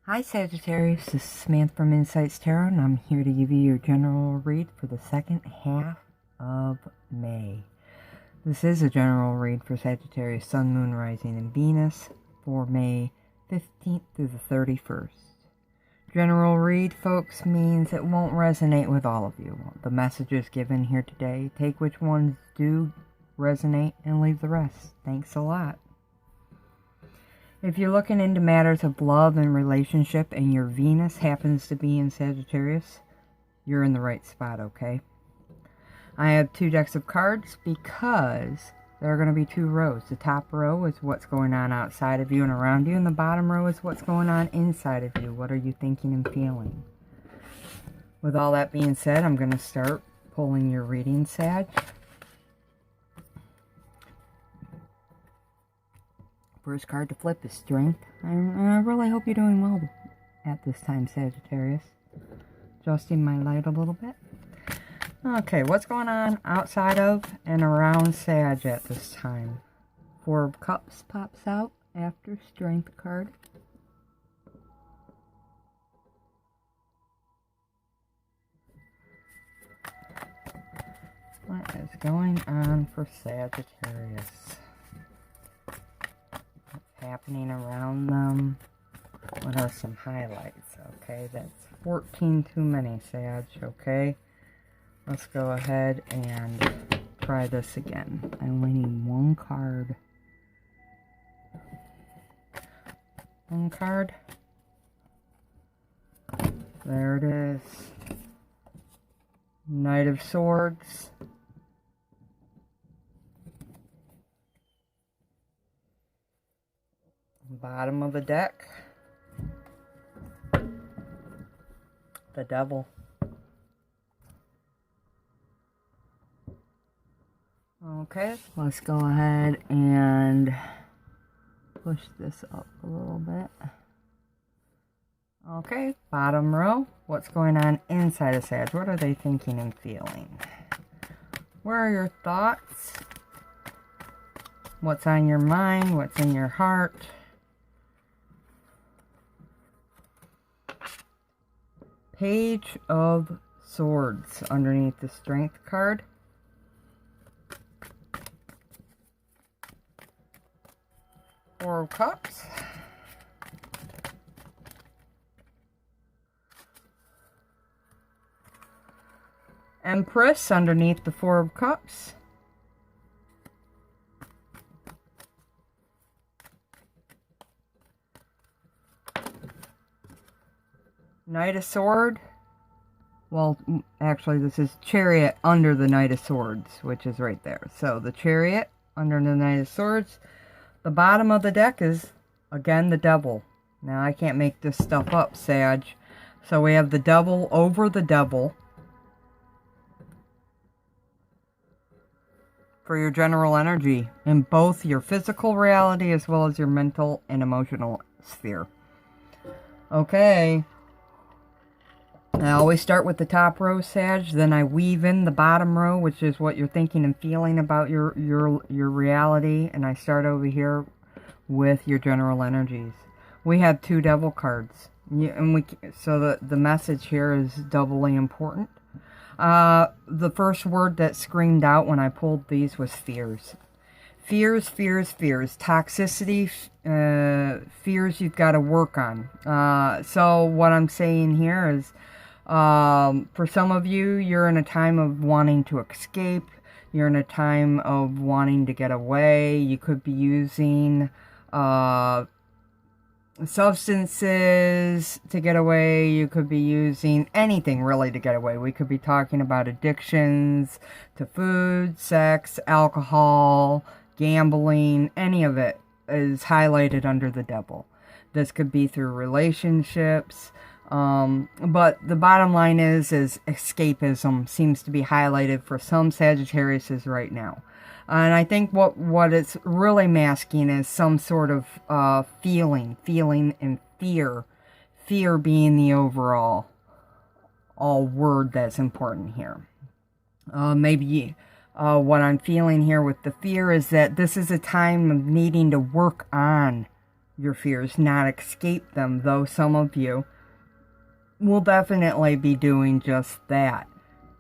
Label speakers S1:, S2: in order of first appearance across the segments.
S1: Hi Sagittarius, this is Samantha from Insights Tarot, and I'm here to give you your general read for the second half of May. This is a general read for Sagittarius, Sun, Moon, Rising, and Venus for May 15th through the 31st. General read, folks, means it won't resonate with all of you. The messages given here today, take which ones do resonate and leave the rest. Thanks a lot. If you're looking into matters of love and relationship and your Venus happens to be in Sagittarius, you're in the right spot, okay? I have two decks of cards because there are going to be two rows. The top row is what's going on outside of you and around you, and the bottom row is what's going on inside of you. What are you thinking and feeling? With all that being said, I'm going to start pulling your reading, Sag. First card to flip is Strength. I really hope you're doing well at this time, Sagittarius. Adjusting my light a little bit. Okay, what's going on outside of and around Sag at this time? Four of Cups pops out after Strength card. What is going on for Sagittarius? Happening around them. What are some highlights? Okay, that's 14 too many, Sag. Okay, let's go ahead and try this again. I only need one card. One card. There it is. Knight of Swords. Bottom of the deck, the Devil. Okay, let's go ahead and push this up a little bit. Okay, bottom row, what's going on inside of Sag? What are they thinking and feeling? Where are your thoughts? What's on your mind? What's in your heart? Page of Swords underneath the Strength card. Four of Cups. Empress underneath the Four of Cups. Knight of Swords. Well, actually, this is Chariot under the Knight of Swords, which is right there. So, the Chariot under the Knight of Swords. The bottom of the deck is, again, the Devil. Now, I can't make this stuff up, Sag. So, we have the Devil over the Devil. For your general energy in both your physical reality as well as your mental and emotional sphere. Okay. I always start with the top row, Sag, then I weave in the bottom row, which is what you're thinking and feeling about your reality, and I start over here with your general energies. We have two Devil cards, so the message here is doubly important. The first word that screamed out when I pulled these was fears. Fears, fears, fears. Toxicity, fears you've got to work on. So what I'm saying here is, for some of you, you're in a time of wanting to escape. You're in a time of wanting to get away. You could be using substances to get away. You could be using anything really to get away. We could be talking about addictions to food, sex, alcohol, gambling. Any of it is highlighted under the Devil. This could be through relationships. But the bottom line is escapism seems to be highlighted for some Sagittariuses right now. And I think what it's really masking is some sort of feeling and fear. Fear being the overall word that's important here. Maybe what I'm feeling here with the fear is that this is a time of needing to work on your fears, not escape them, though some of you will definitely be doing just that,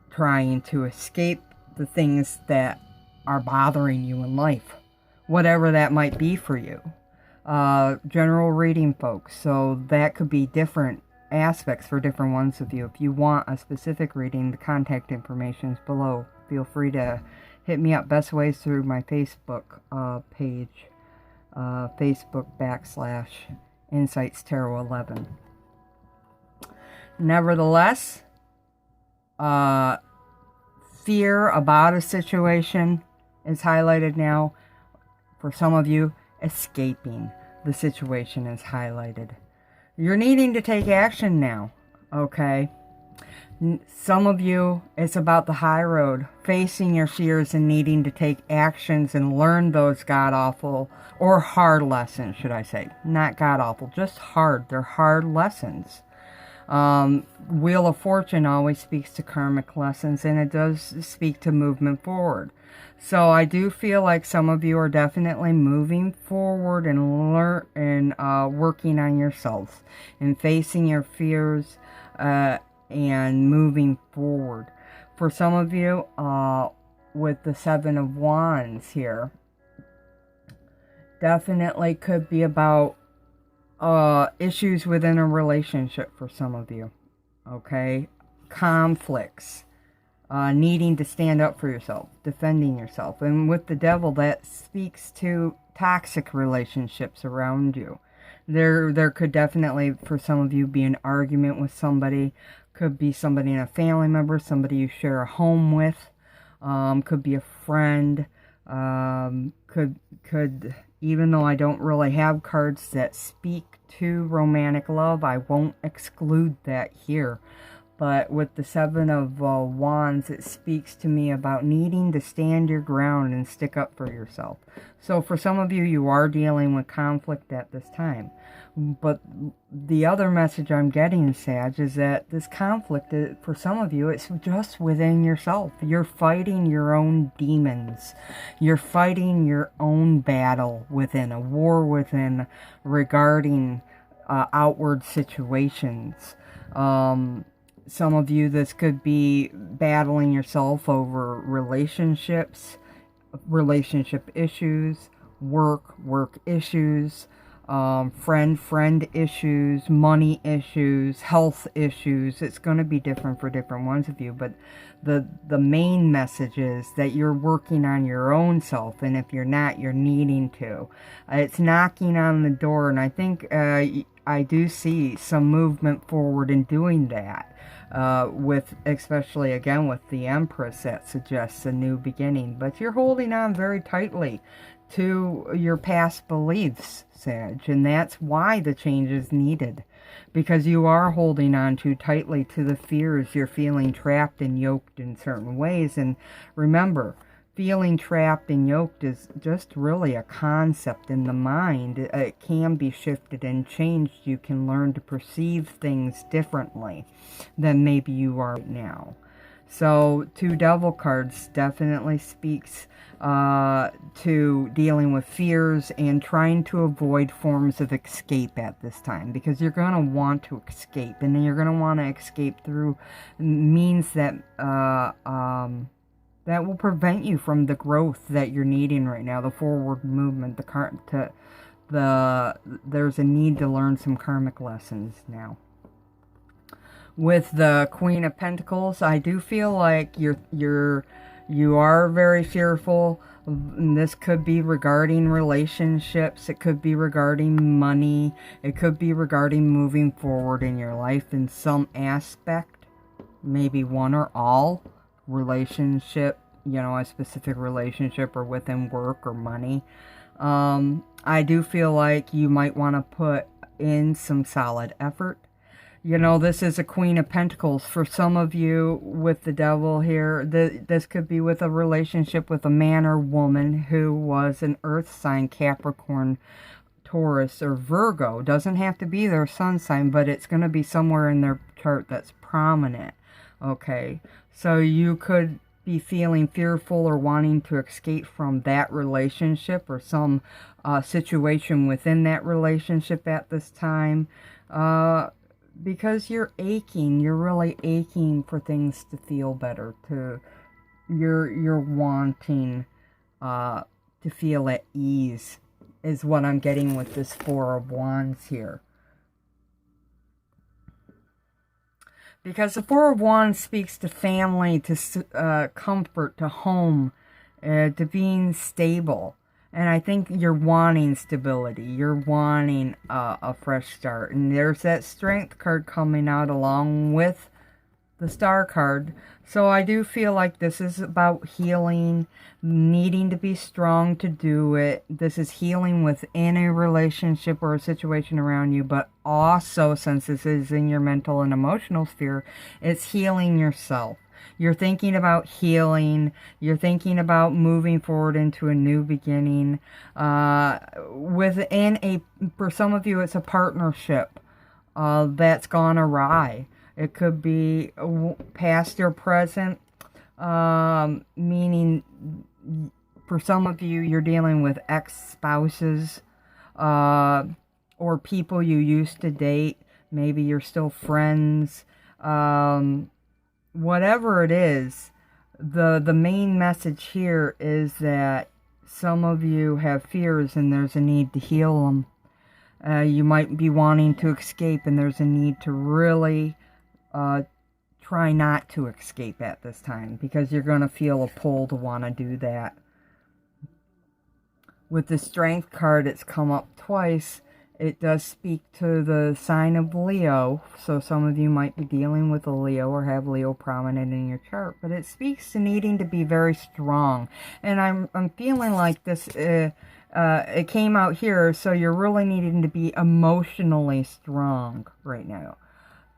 S1: trying to escape the things that are bothering you in life, whatever that might be for you. General reading, folks, so that could be different aspects for different ones of you. If you want a specific reading, the contact information is below. Feel free to hit me up. Best ways through my Facebook page, Facebook.com/Insights Tarot 11. Nevertheless, fear about a situation is highlighted now. For some of you, escaping the situation is highlighted. You're needing to take action now, okay? Some of you, it's about the high road, facing your fears and needing to take actions and learn those god-awful, or hard lessons, should I say. Not god-awful, just hard. They're hard lessons. Wheel of Fortune always speaks to karmic lessons, and it does speak to movement forward. So I do feel like some of you are definitely moving forward and working on yourselves and facing your fears and moving forward. For some of you, with the Seven of Wands here, definitely could be about issues within a relationship for some of you, okay? Conflicts, needing to stand up for yourself, defending yourself. And with the Devil, that speaks to toxic relationships around you. There could definitely, for some of you, be an argument with somebody. Could be somebody in a family member, somebody you share a home with. Could be a friend. Could even though I don't really have cards that speak to romantic love, I won't exclude that here. But with the Seven of Wands, it speaks to me about needing to stand your ground and stick up for yourself. So for some of you, you are dealing with conflict at this time. But the other message I'm getting, Sag, is that this conflict, for some of you, it's just within yourself. You're fighting your own demons. You're fighting your own battle within, a war within, regarding outward situations. Some of you, this could be battling yourself over relationships, relationship issues, work issues, friend issues, money issues, health issues. It's going to be different for different ones of you, but the main message is that you're working on your own self, and if you're not, you're needing to. It's knocking on the door, and I think I do see some movement forward in doing that. With, especially again with the Empress, that suggests a new beginning. But you're holding on very tightly to your past beliefs, Sag, and that's why the change is needed. Because you are holding on too tightly to the fears. You're feeling trapped and yoked in certain ways. And remember, feeling trapped and yoked is just really a concept in the mind. It can be shifted and changed. You can learn to perceive things differently than maybe you are right now. So, two Devil cards definitely speaks to dealing with fears and trying to avoid forms of escape at this time, because you're going to want to escape, and then you're going to want to escape through means that that will prevent you from the growth that you're needing right now, the forward movement, there's a need to learn some karmic lessons now. With the Queen of Pentacles, I do feel like you are very fearful. And this could be regarding relationships. It could be regarding money. It could be regarding moving forward in your life in some aspect, maybe one or all. Relationship, a specific relationship, or within work or money. I do feel like you might want to put in some solid effort. This is a Queen of Pentacles. For some of you with the Devil here, this could be with a relationship with a man or woman who was an earth sign, Capricorn, Taurus, or Virgo. Doesn't have to be their sun sign, but it's going to be somewhere in their chart that's prominent. Okay, so you could be feeling fearful or wanting to escape from that relationship or some situation within that relationship at this time. Because you're aching. You're really aching for things to feel better. You're wanting to feel at ease, is what I'm getting with this Four of Wands here. Because the Four of Wands speaks to family, to comfort, to home, to being stable. And I think you're wanting stability. You're wanting a fresh start. And there's that Strength card coming out along with the Star card. So I do feel like this is about healing, needing to be strong to do it. This is healing within a relationship or a situation around you, but also, since this is in your mental and emotional sphere, it's healing yourself. You're thinking about healing. You're thinking about moving forward into a new beginning. For some of you, it's a partnership that's gone awry. It could be past or present, meaning for some of you, you're dealing with ex-spouses or people you used to date. Maybe you're still friends. Whatever it is, the main message here is that some of you have fears and there's a need to heal them. You might be wanting to escape and there's a need to really try not to escape at this time, because you're going to feel a pull to want to do that. With the Strength card, it's come up twice. It does speak to the sign of Leo, so some of you might be dealing with a Leo or have Leo prominent in your chart, but it speaks to needing to be very strong. And I'm feeling like this, it came out here, so you're really needing to be emotionally strong right now.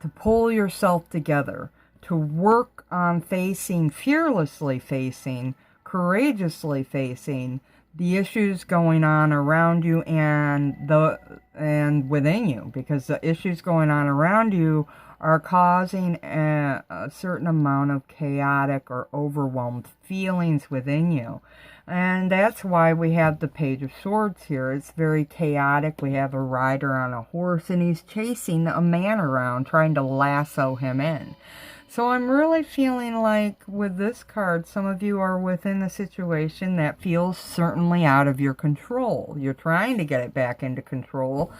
S1: To pull yourself together, to work on fearlessly facing, courageously facing the issues going on around you and within you, because the issues going on around you are causing a certain amount of chaotic or overwhelmed feelings within you. And that's why we have the Page of Swords here. It's very chaotic. We have a rider on a horse, and he's chasing a man around, trying to lasso him in. So I'm really feeling like with this card, some of you are within a situation that feels certainly out of your control. You're trying to get it back into control.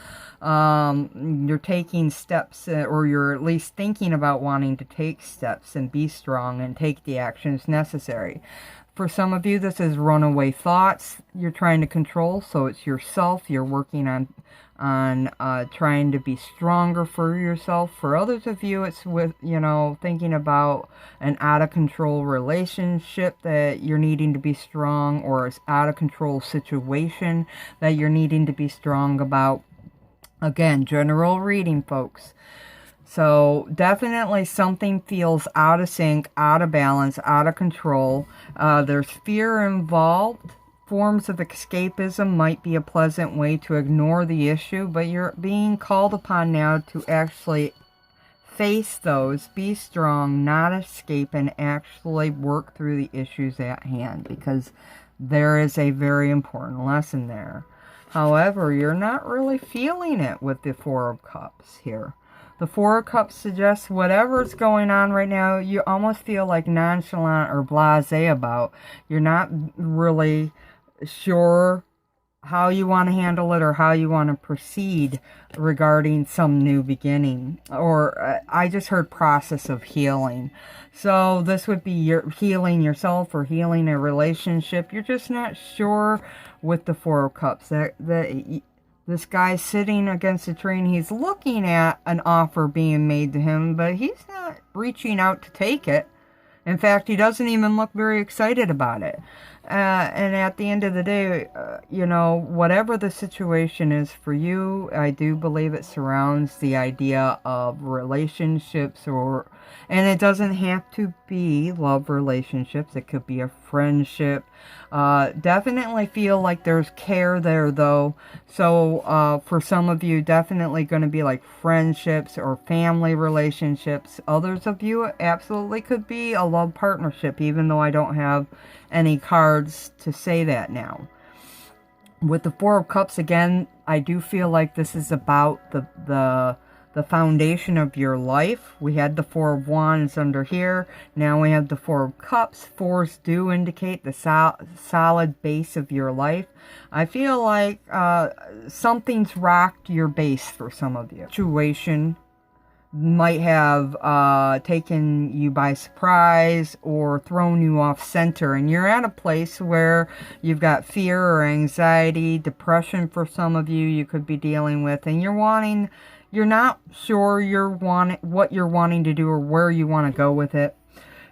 S1: You're taking steps, or you're at least thinking about wanting to take steps and be strong and take the actions necessary. For some of you, this is runaway thoughts you're trying to control, so it's yourself. You're working on trying to be stronger for yourself. For others of you, it's with, thinking about an out-of-control relationship that you're needing to be strong, or an out-of-control situation that you're needing to be strong about. Again, general reading, folks. So definitely something feels out of sync, out of balance, out of control. There's fear involved. Forms of escapism might be a pleasant way to ignore the issue, but you're being called upon now to actually face those, be strong, not escape, and actually work through the issues at hand, because there is a very important lesson there. However, you're not really feeling it with the Four of Cups here. The Four of Cups suggests whatever's going on right now, you almost feel like nonchalant or blasé about. You're not really sure how you want to handle it or how you want to proceed regarding some new beginning. Or I just heard process of healing. So this would be your healing yourself or healing a relationship. You're just not sure with the Four of Cups. This guy's sitting against a tree and he's looking at an offer being made to him, but he's not reaching out to take it. In fact, he doesn't even look very excited about it. And at the end of the day, whatever the situation is for you, I do believe it surrounds the idea of relationships, and it doesn't have to be love relationships. It could be a friendship. Definitely feel like there's care there, though. So for some of you, definitely going to be like friendships or family relationships. Others of you absolutely could be a love partnership, even though I don't have any cards to say that now. With the Four of Cups, again, I do feel like this is about the foundation of your life. We had the Four of Wands under here. Now we have the Four of Cups. Fours do indicate the solid base of your life. I feel like something's rocked your base for some of you. Situation might have taken you by surprise or thrown you off center, and you're at a place where you've got fear or anxiety, depression for some of you. You could be dealing with, and you're not sure what you're wanting to do or where you want to go with it.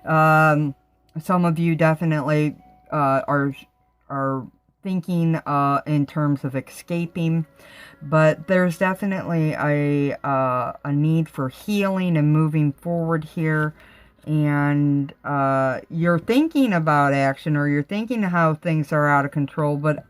S1: Some of you definitely are thinking in terms of escaping, but there's definitely a need for healing and moving forward here. And you're thinking about action, or you're thinking how things are out of control, but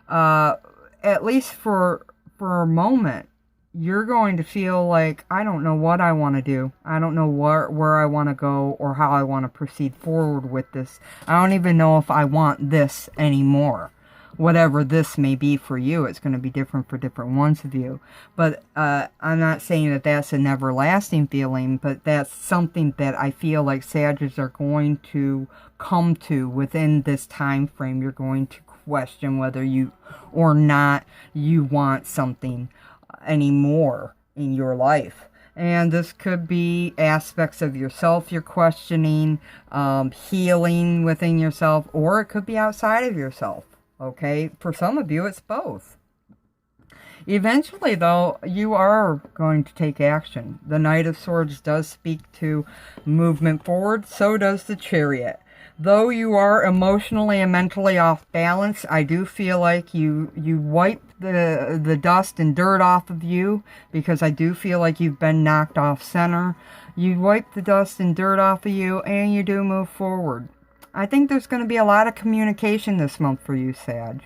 S1: at least for a moment, you're going to feel like, I don't know what I want to do. I don't know where I want to go or how I want to proceed forward with this. I don't even know if I want this anymore. Whatever this may be for you, it's going to be different for different ones of you. But I'm not saying that that's an everlasting feeling, but that's something that I feel like Sagittarius are going to come to within this time frame. You're going to question whether you or not you want something anymore in your life. And this could be aspects of yourself you're questioning, healing within yourself, or it could be outside of yourself. Okay, for some of you, it's both. Eventually, though, you are going to take action. The Knight of Swords does speak to movement forward. So does the Chariot. Though you are emotionally and mentally off balance, I do feel like you wipe the dust and dirt off of you, because I do feel like you've been knocked off center. You wipe the dust and dirt off of you, and you do move forward. I think there's going to be a lot of communication this month for you, Sag.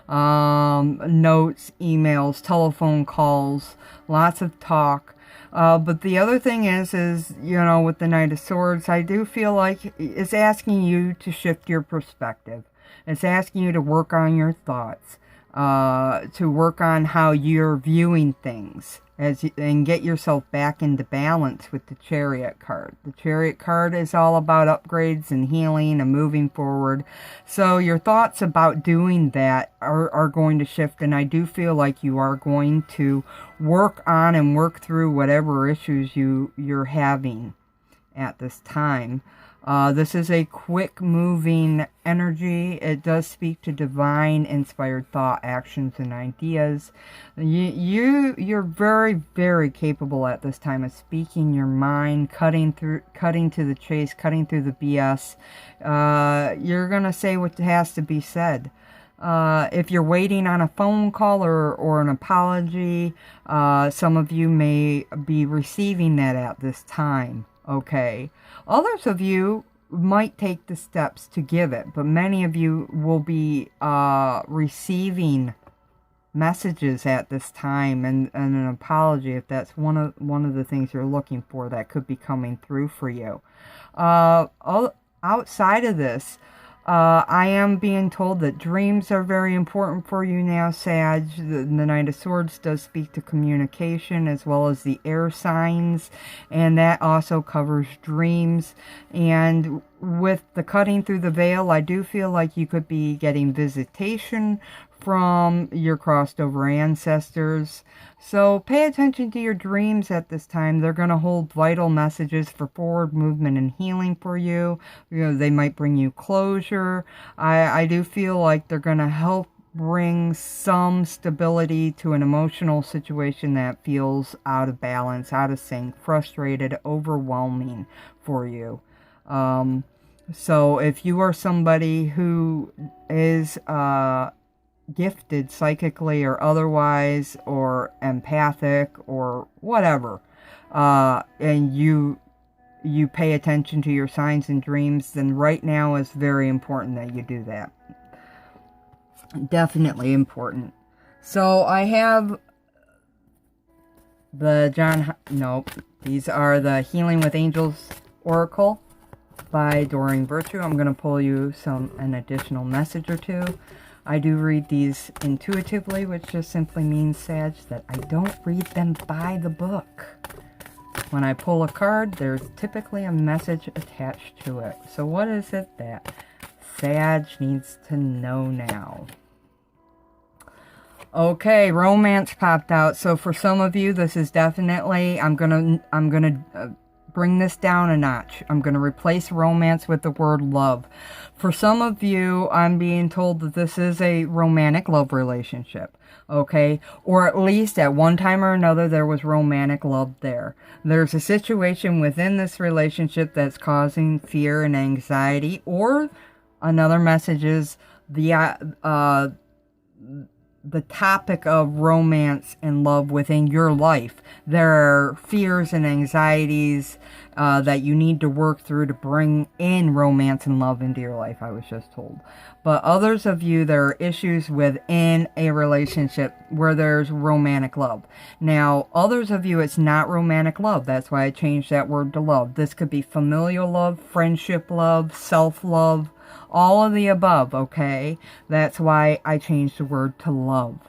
S1: Notes, emails, telephone calls, lots of talk. But the other thing is, you know, with the Knight of Swords, I do feel like it's asking you to shift your perspective. It's asking you to work on your thoughts, to work on how you're viewing things, and get yourself back into balance with the Chariot card. The Chariot card is all about upgrades and healing and moving forward. So your thoughts about doing that are going to shift, and I do feel like you are going to work on and work through whatever issues you're having at this time. This is a quick moving energy. It does speak to divine inspired thought, actions, and ideas. You're very, very capable at this time of speaking your mind, cutting to the chase, cutting through the BS. You're going to say what has to be said. If you're waiting on a phone call or an apology, some of you may be receiving that at this time. Okay. Others of you might take the steps to give it, but many of you will be receiving messages at this time, and an apology, if that's one of the things you're looking for, that could be coming through for you. Outside of this, I am being told that dreams are very important for you now, Sag. The Knight of Swords does speak to communication as well as the air signs, and that also covers dreams. And with the cutting through the veil, I do feel like you could be getting visitation from your crossed over ancestors. So pay attention to your dreams at this time. They're going to hold vital messages for forward movement and healing for you. You know, they might bring you closure. I do feel like they're going to help bring some stability to an emotional situation that feels out of balance, out of sync, frustrated, overwhelming for you. So if you are somebody who is gifted psychically or otherwise, or empathic or whatever, and you pay attention to your signs and dreams, then right now is very important that you do that. Definitely important. So I have these are the Healing with Angels Oracle by Doreen Virtue. I'm going to pull you an additional message or two. I do read these intuitively, which just simply means, Sag, that I don't read them by the book. When I pull a card, there's typically a message attached to it. So what is it that Sag needs to know now? Okay, romance popped out. So for some of you, this is definitely, I'm gonna bring this down a notch. I'm gonna replace romance with the word love. For some of you, I'm being told that this is a romantic love relationship. Okay, or at least at one time or another there was romantic love there. There's a situation within this relationship that's causing fear and anxiety, or another message is the topic of romance and love within your life. There are fears and anxieties that you need to work through to bring in romance and love into your life, I was just told. But others of you, there are issues within a relationship where there's romantic love. Now, others of you, it's not romantic love. That's why I changed that word to love. This could be familial love, friendship love, self-love, all of the above, okay? That's why I changed the word to love.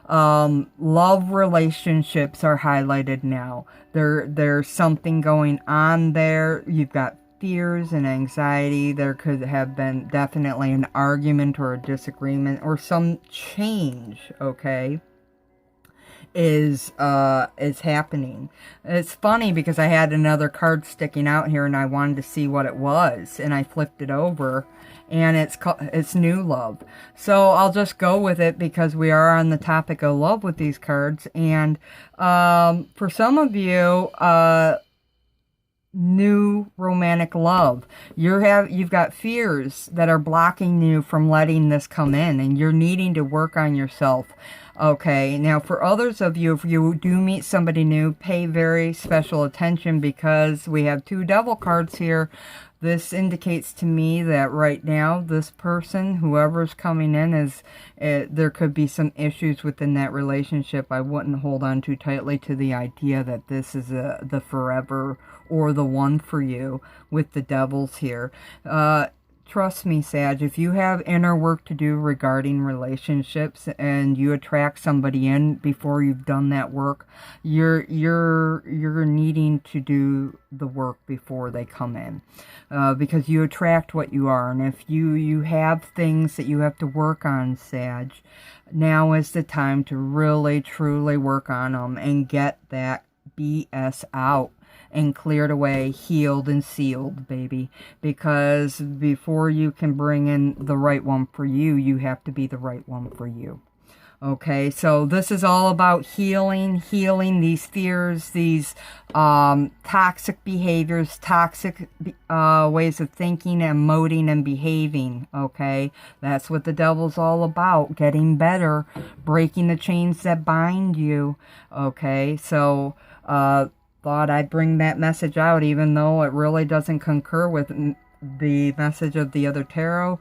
S1: Love relationships are highlighted now. There's something going on there. You've got fears and anxiety. There could have been definitely an argument or a disagreement or some change, okay, is happening. It's funny because I had another card sticking out here and I wanted to see what it was, and I flipped it over and it's new love. So I'll just go with it because we are on the topic of love with these cards. And for some of you, new romantic love. You've got fears that are blocking you from letting this come in, and you're needing to work on yourself. Okay, now for others of you, if you do meet somebody new, pay very special attention because we have two devil cards here. This indicates to me that right now, this person, whoever's coming in, there could be some issues within that relationship. I wouldn't hold on too tightly to the idea that this is the forever or the one for you with the devils here. Trust me, Sag, if you have inner work to do regarding relationships and you attract somebody in before you've done that work, you're needing to do the work before they come in. Because you attract what you are. And if you have things that you have to work on, Sag, now is the time to really, truly work on them and get that BS out and cleared away, healed and sealed, baby. Because before you can bring in the right one for you, you have to be the right one for you. Okay, so this is all about healing these fears, these toxic behaviors, toxic ways of thinking, emoting, and behaving, okay? That's what the devil's all about, getting better, breaking the chains that bind you, okay? So, thought I'd bring that message out, even though it really doesn't concur with the message of the other tarot.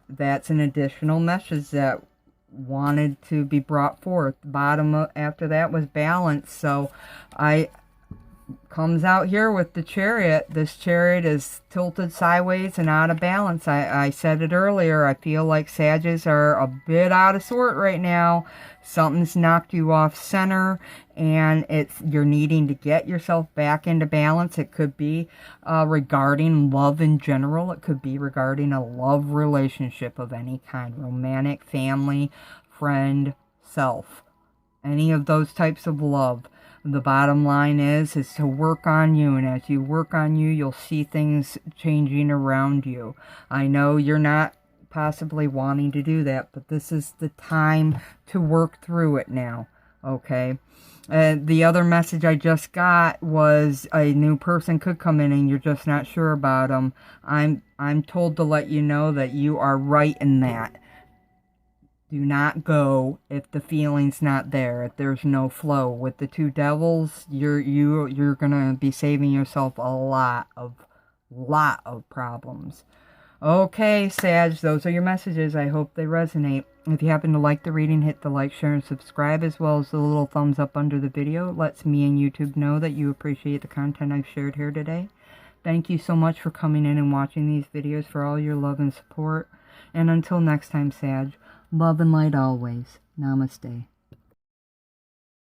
S1: That's an additional message that wanted to be brought forth. The bottom after that was balance. So comes out here with the Chariot. This Chariot is tilted sideways and out of balance. I said it earlier. I feel like Sages are a bit out of sort right now. Something's knocked you off center, and you're needing to get yourself back into balance. It could be regarding love in general. It could be regarding a love relationship of any kind, romantic, family, friend, self, any of those types of love. The bottom line is to work on you, and as you work on you, you'll see things changing around you. I know you're not possibly wanting to do that, but this is the time to work through it now, okay? The other message I just got was a new person could come in and you're just not sure about them. I'm told to let you know that you are right in that. Do not go if the feeling's not there, if there's no flow. With the two devils, you're gonna be saving yourself a lot of problems. Okay, Sag, those are your messages. I hope they resonate. If you happen to like the reading, hit the like, share, and subscribe, as well as the little thumbs up under the video. It lets me and YouTube know that you appreciate the content I've shared here today. Thank you so much for coming in and watching these videos, for all your love and support. And until next time, Sag, Love and light always. Namaste.